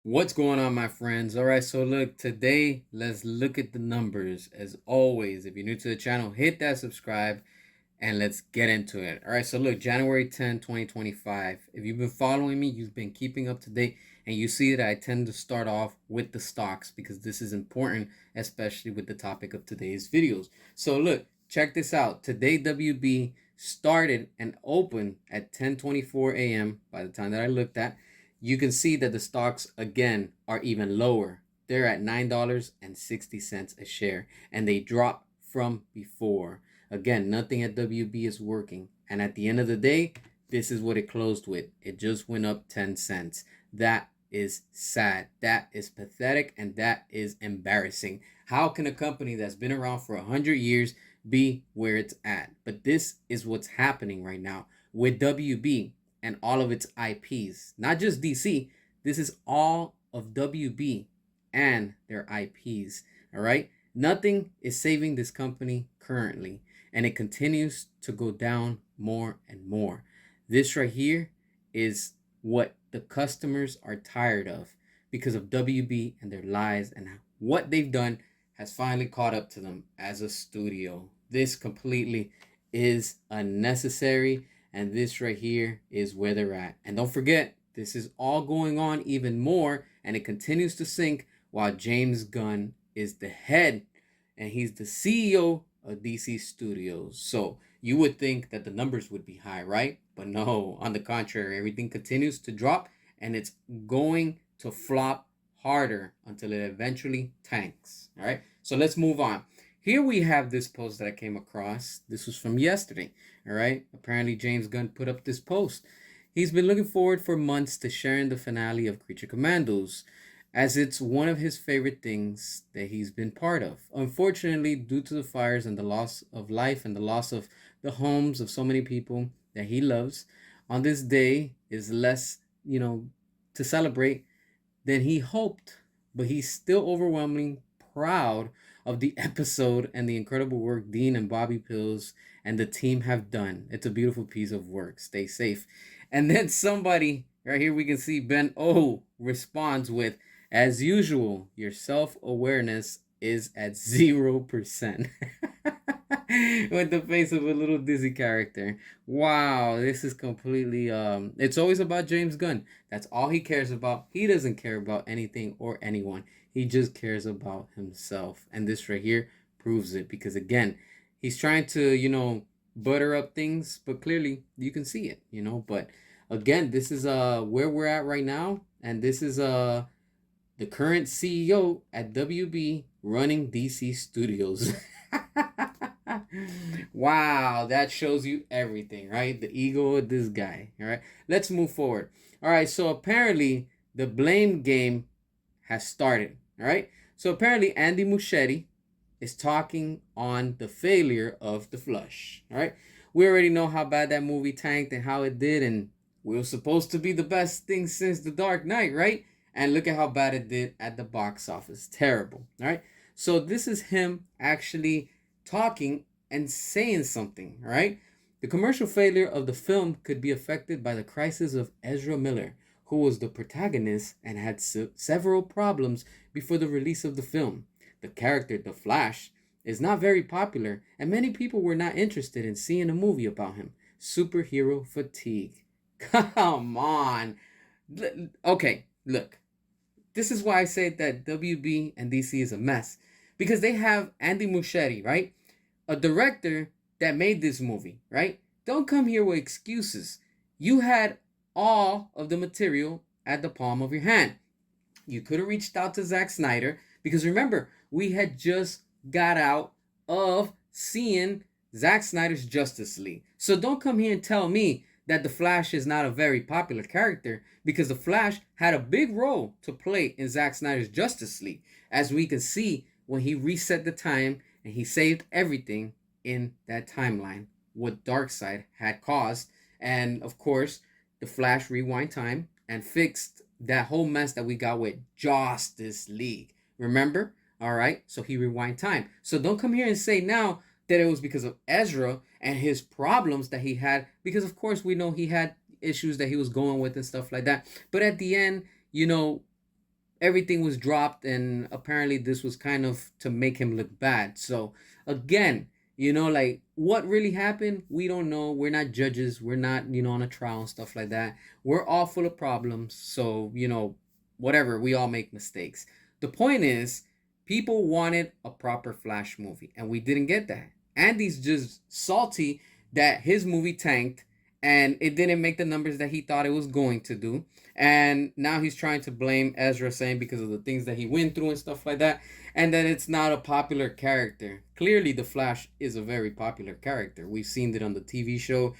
What's going on, my friends? All right, so look, today let's look at the numbers. As always, if you're new to the channel, hit that subscribe and let's get into it. All right, so look, January 10, 2025. If you've been following me, you've been keeping up to date, and you see that I tend to start off with the stocks because this is important, especially with the topic of today's videos. So look, check this out. Today, WB started and opened at 10:24 a.m. by the time that I looked at. You can see that the stocks again are even lower. They're at $9.60 a share, and they dropped from before. Again, nothing at WB is working. And at the end of the day, this is what it closed with. It just went up 10 cents. That is sad. That is pathetic, and that is embarrassing. How can a company that's been around for 100 years be where it's at? But this is what's happening right now with WB and all of its IPs. Not just DC. This is all of WB and their IPs. All right. Nothing is saving this company currently, and it continues to go down more and more. This right here is what the customers are tired of because of WB and their lies, and what they've done has finally caught up to them as a studio. This completely is unnecessary, and this right here is where they're at. And don't forget, this is all going on even more, and it continues to sink while James Gunn is the head and he's the CEO of DC Studios. So you would think that the numbers would be high, right? But no, on the contrary, everything continues to drop, and it's going to flop harder until it eventually tanks. All right, so let's move on. Here we have this post that I came across. This was from yesterday. All right, apparently James Gunn put up this post. He's been looking forward for months to sharing the finale of Creature Commandos, as it's one of his favorite things that he's been part of. Unfortunately, due to the fires and the loss of life and the loss of the homes of so many people that he loves, on this day is less, to celebrate than he hoped. But he's still overwhelmingly proud of the episode and the incredible work Dean and Bobby Pills and the team have done. It's a beautiful piece of work. Stay safe. And then somebody, right here we can see Ben O responds with, as usual, your self awareness is at 0%. With the face of a little dizzy character. Wow, this is completely it's always about James Gunn. That's all he cares about. He doesn't care about anything or anyone. He just cares about himself. And this right here proves it, because again, he's trying to, butter up things, but clearly you can see it, but again, this is where we're at right now, and this is the current CEO at WB running DC Studios. Wow, that shows you everything, right? The ego of this guy. All right, let's move forward. All right, so apparently the blame game has started. All right, so apparently Andy Muschietti is talking on the failure of The Flush. All right, we already know how bad that movie tanked and how it did, and we were supposed to be the best thing since The Dark Knight, right? And look at how bad it did at the box office. Terrible. All right, so this is him actually talking and saying something. All right, the commercial failure of the film could be affected by the crisis of Ezra Miller, who was the protagonist and had several problems before the release of the film. The character, The Flash, is not very popular, and many people were not interested in seeing a movie about him. Superhero fatigue. Come on. Okay, look. This is why I say that WB and DC is a mess. Because they have Andy Muschietti, right? A director that made this movie, right? Don't come here with excuses. You had all of the material at the palm of your hand. You could have reached out to Zack Snyder, because remember, we had just got out of seeing Zack Snyder's Justice League. So don't come here and tell me that the Flash is not a very popular character, because the Flash had a big role to play in Zack Snyder's Justice League, as we can see when he reset the time and he saved everything in that timeline, what Darkseid had caused. And of course, the Flash rewind time and fixed that whole mess that we got with Justice League. Remember? All right. So he rewind time. So don't come here and say now that it was because of Ezra and his problems that he had, because of course we know he had issues that he was going with and stuff like that. But at the end, everything was dropped, and apparently this was kind of to make him look bad. So again, like what really happened, we don't know. We're not judges. We're not, on a trial and stuff like that. We're all full of problems. So, whatever, we all make mistakes. The point is, people wanted a proper Flash movie, and we didn't get that. Andy's just salty that his movie tanked and it didn't make the numbers that he thought it was going to do. And now he's trying to blame Ezra, saying because of the things that he went through and stuff like that, and that it's not a popular character. Clearly, the Flash is a very popular character. We've seen it on the TV show.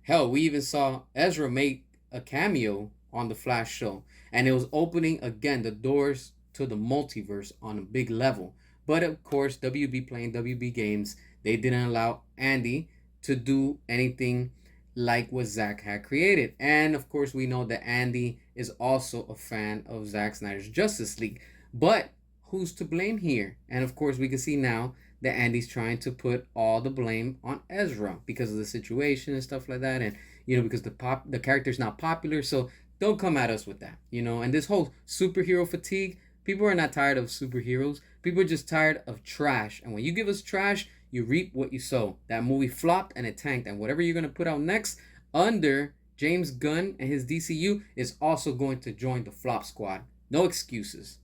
Hell, we even saw Ezra make a cameo on the Flash show, and it was opening again the doors to the multiverse on a big level. But of course, WB playing WB games, they didn't allow Andy to do anything like what Zack had created. And of course, we know that Andy is also a fan of Zack Snyder's Justice League. But who's to blame here? And of course, we can see now that Andy's trying to put all the blame on Ezra because of the situation and stuff like that. And because the character's not popular, so don't come at us with that. And this whole superhero fatigue, people are not tired of superheroes. People are just tired of trash. And when you give us trash, you reap what you sow. That movie flopped and it tanked. And whatever you're going to put out next under James Gunn and his DCU is also going to join the flop squad. No excuses.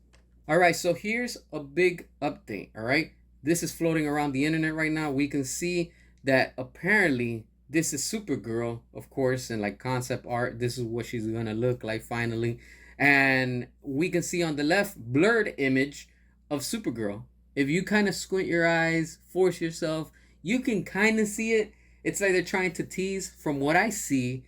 All right, so here's a big update. All right, this is floating around the internet right now. We can see that apparently this is Supergirl, of course, and like concept art. This is what she's going to look like finally. And we can see on the left blurred image of Supergirl. If you kind of squint your eyes, force yourself, you can kind of see it. It's like they're trying to tease. From what I see,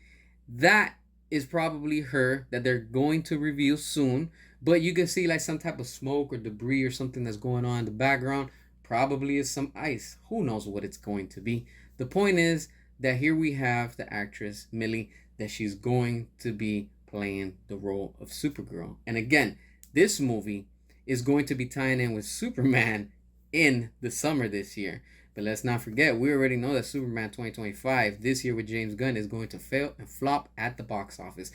that is probably her that they're going to reveal soon. But you can see like some type of smoke or debris or something that's going on in the background. Probably is some ice. Who knows what it's going to be. The point is that here we have the actress, Millie, that she's going to be playing the role of Supergirl. And again, this movie is going to be tying in with Superman in the summer this year. But let's not forget, we already know that Superman 2025 this year with James Gunn is going to fail and flop at the box office.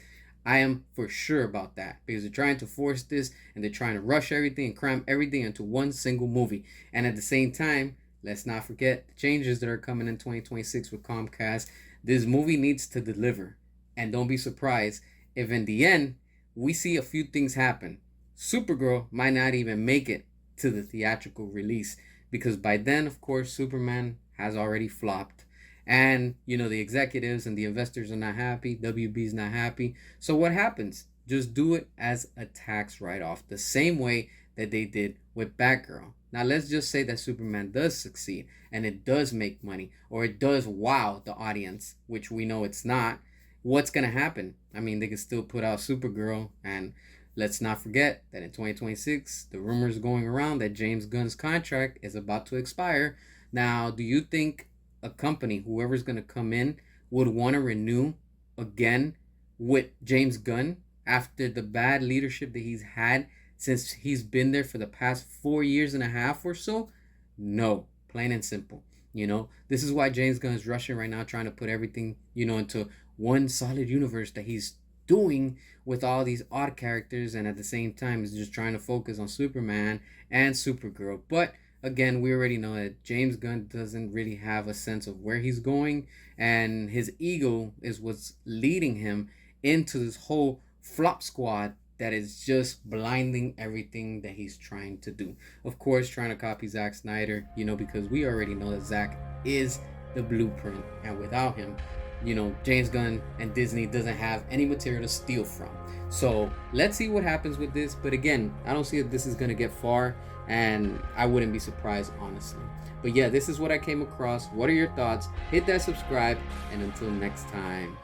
I am for sure about that because they're trying to force this and they're trying to rush everything and cram everything into one single movie. And at the same time, let's not forget the changes that are coming in 2026 with Comcast. This movie needs to deliver. And don't be surprised if in the end we see a few things happen. Supergirl might not even make it to the theatrical release because by then, of course, Superman has already flopped. And, the executives and the investors are not happy. WB's not happy. So what happens? Just do it as a tax write-off, the same way that they did with Batgirl. Now, let's just say that Superman does succeed and it does make money or it does wow the audience, which we know it's not. What's going to happen? I mean, they can still put out Supergirl, and let's not forget that in 2026, the rumors going around that James Gunn's contract is about to expire. Now, do you think a company, whoever's going to come in, would want to renew again with James Gunn after the bad leadership that he's had since he's been there for the past 4 years and a half or so? No, plain and simple. This is why James Gunn is rushing right now, trying to put everything, into one solid universe that he's doing with all these odd characters, and at the same time is just trying to focus on Superman and Supergirl. But again, we already know that James Gunn doesn't really have a sense of where he's going, and his ego is what's leading him into this whole flop squad that is just blinding everything that he's trying to do. Of course, trying to copy Zack Snyder, because we already know that Zack is the blueprint, and without him, James Gunn and Disney doesn't have any material to steal from. So let's see what happens with this. But again, I don't see that this is going to get far, and I wouldn't be surprised, honestly. But yeah, this is what I came across. What are your thoughts? Hit that subscribe, and until next time.